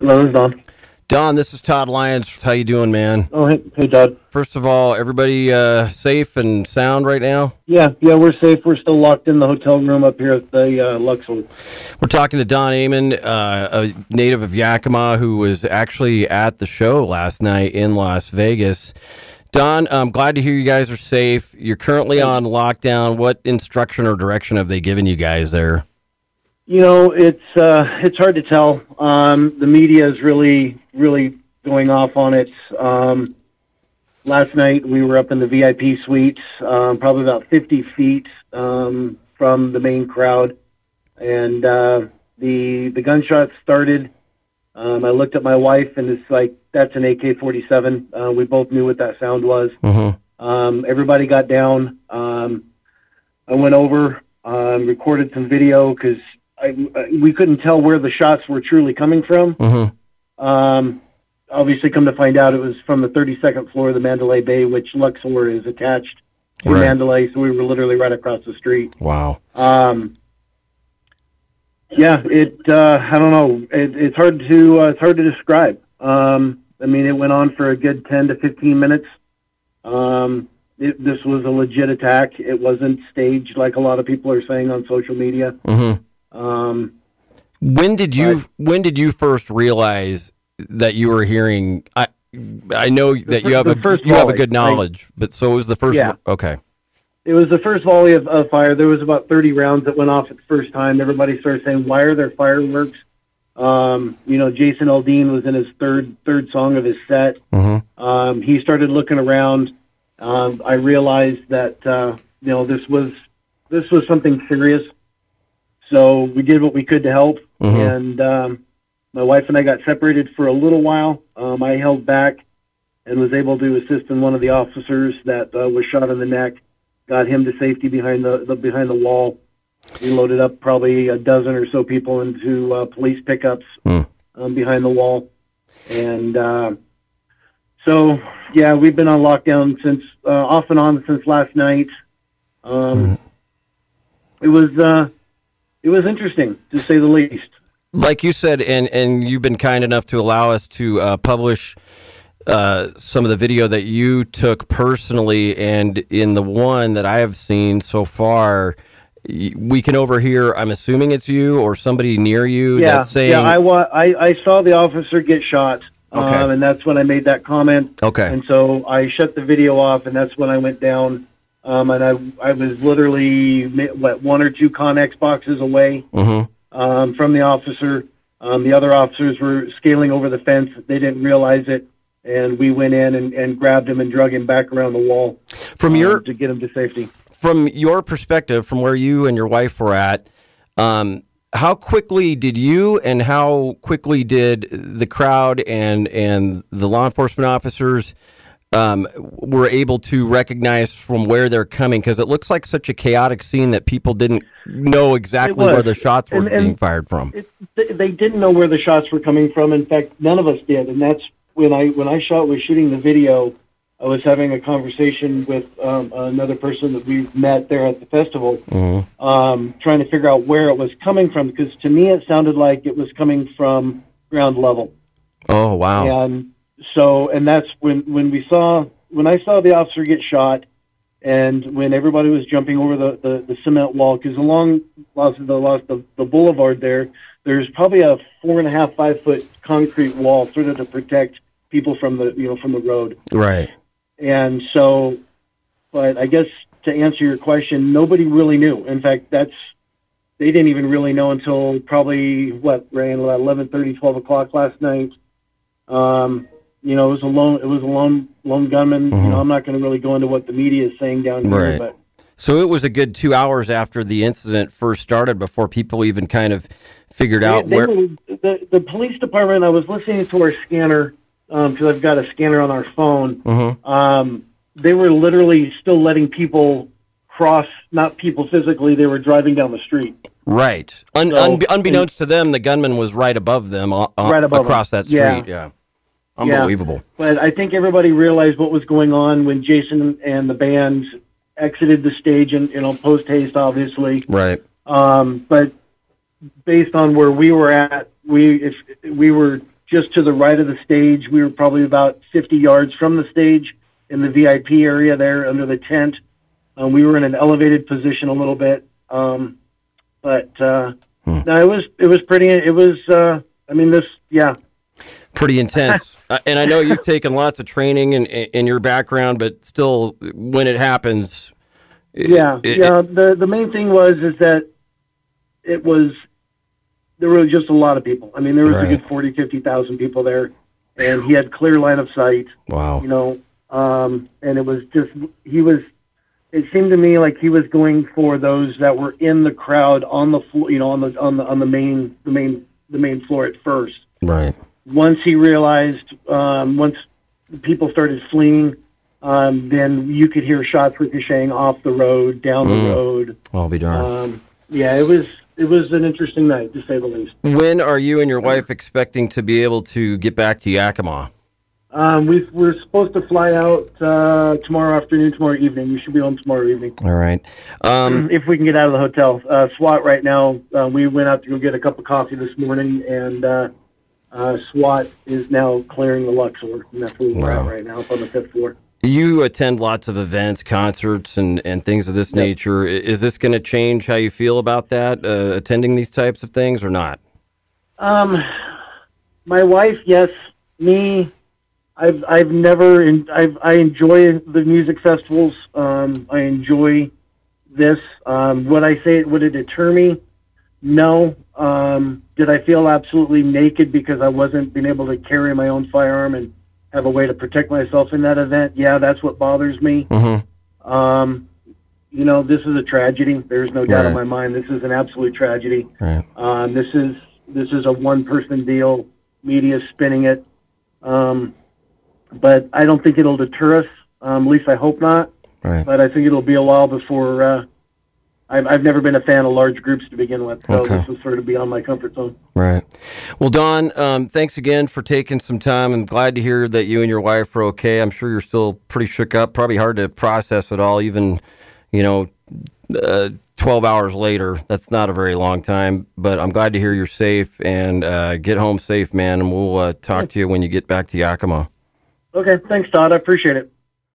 Hello, this is Don. Don, this is Todd Lyons. How you doing, man? Oh, hey, Todd. First of all, everybody safe and sound right now? Yeah, we're safe. We're still locked in the hotel room up here at the Luxor. We're talking to Don Aman, a native of Yakima, who was actually at the show last night in Las Vegas. Don, I'm glad to hear you guys are safe. You're currently on lockdown. What instruction or direction have they given you guys there? You know, it's hard to tell. The media is really going off on it. Last night we were up in the VIP suites, probably about 50 feet from the main crowd, and the gunshots started. I looked at my wife, and it's like, that's an AK-47. We both knew what that sound was. Mm-hmm. Everybody got down. I went over, recorded some video because we couldn't tell where the shots were truly coming from. Mm-hmm. Obviously, come to find out, it was from the 32nd floor of the Mandalay Bay, which Luxor is attached to Mandalay, so we were literally right across the street. Wow. Yeah, I don't know. It's hard to describe. I mean, it went on for a good 10 to 15 minutes. This was a legit attack. It wasn't staged like a lot of people are saying on social media. Mm-hmm. When did you first realize that you were hearing? I know that you have a good knowledge, but so it was the first. Yeah. Okay. It was the first volley of fire. There was about 30 rounds that went off at the first time. Everybody started saying, "Why are there fireworks?" You know, Jason Aldean was in his third song of his set. Mm-hmm. He started looking around. I realized that you know, this was something serious. So we did what we could to help. Mm-hmm. And my wife and I got separated for a little while. I held back and was able to assist in one of the officers that was shot in the neck. Got him to safety behind the wall. We loaded up probably a dozen or so people into police pickups behind the wall. And so, yeah, we've been on lockdown since off and on since last night. It was interesting, to say the least. Like you said, and you've been kind enough to allow us to publish some of the video that you took personally, and in the one that I have seen so far, we can overhear, I'm assuming it's you or somebody near you that's saying... Yeah, I saw the officer get shot, and that's when I made that comment. Okay. And so I shut the video off, and that's when I went down, and I was literally, one or two Connex boxes away from the officer. The other officers were scaling over the fence. They didn't realize it. And we went in and grabbed him and drug him back around the wall to get him to safety. From your perspective, from where you and your wife were at, how quickly did you and how quickly did the crowd and the law enforcement officers were able to recognize from where they're coming? Because it looks like such a chaotic scene that people didn't know exactly where the shots were being fired from. They didn't know where the shots were coming from. In fact, none of us did, and that's when I was shooting the video. I was having a conversation with another person that we met there at the festival, trying to figure out where it was coming from, because to me it sounded like it was coming from ground level. Oh, wow. And that's when I saw the officer get shot, and when everybody was jumping over the cement wall, because along the boulevard there's probably a 4.5, 5 foot concrete wall sort of to protect people from the road. Right. And so, but I guess to answer your question, nobody really knew. In fact, they didn't even really know until probably ran about 11:30, 12 o'clock last night. You know, it was a lone gunman. You know, I'm not going to really go into what the media is saying down here, but. So it was a good 2 hours after the incident first started before people even kind of figured out where. The police department, I was listening to our scanner, because I've got a scanner on our phone. They were literally still letting people cross, not people physically, they were driving down the street. Right. Unbeknownst to them, the gunman was right above them, across that street. Yeah. Unbelievable. Yeah. But I think everybody realized what was going on when Jason and the band exited the stage, and post haste, obviously. Right. But based on where we were at, we were just to the right of the stage. We were probably about 50 yards from the stage in the VIP area there under the tent. We were in an elevated position a little bit. No, it was pretty, pretty intense. And I know you've taken lots of training in your background, but still, when it happens, the main thing is that there were just a lot of people. I mean, there was a good 40, 50,000 people there, and he had clear line of sight. Wow. And it was just, it seemed to me like he was going for those that were in the crowd on the floor, on the main floor at first. Right. Once he realized, once people started fleeing, then you could hear shots ricocheting off the road, down the road. I'll be darned. It was an interesting night, to say the least. When are you and your wife expecting to be able to get back to Yakima? We're supposed to fly out tomorrow afternoon, tomorrow evening. We should be home tomorrow evening. All right. If we can get out of the hotel. SWAT right now, we went out to go get a cup of coffee this morning, and SWAT is now clearing the Luxor, and that's where we're at right now, up on the 5th floor. You attend lots of events, concerts, and things of this nature. Is this going to change how you feel about that, attending these types of things, or not? My wife, yes. Me, I enjoy the music festivals. I enjoy this. Would it deter me? No. Did I feel absolutely naked because I wasn't being able to carry my own firearm and have a way to protect myself in that event? Yeah, that's what bothers me. Mm-hmm. This is a tragedy. There's no doubt in my mind. This is an absolute tragedy. Right. This is a one-person deal. Media's spinning it. But I don't think it'll deter us. At least I hope not. Right. But I think it'll be a while before. I've never been a fan of large groups to begin with, so this is sort of beyond my comfort zone. Right. Well, Don, thanks again for taking some time. I'm glad to hear that you and your wife are okay. I'm sure you're still pretty shook up. Probably hard to process it all, even 12 hours later. That's not a very long time, but I'm glad to hear you're safe, and get home safe, man, and we'll talk to you when you get back to Yakima. Okay, thanks, Todd. I appreciate it.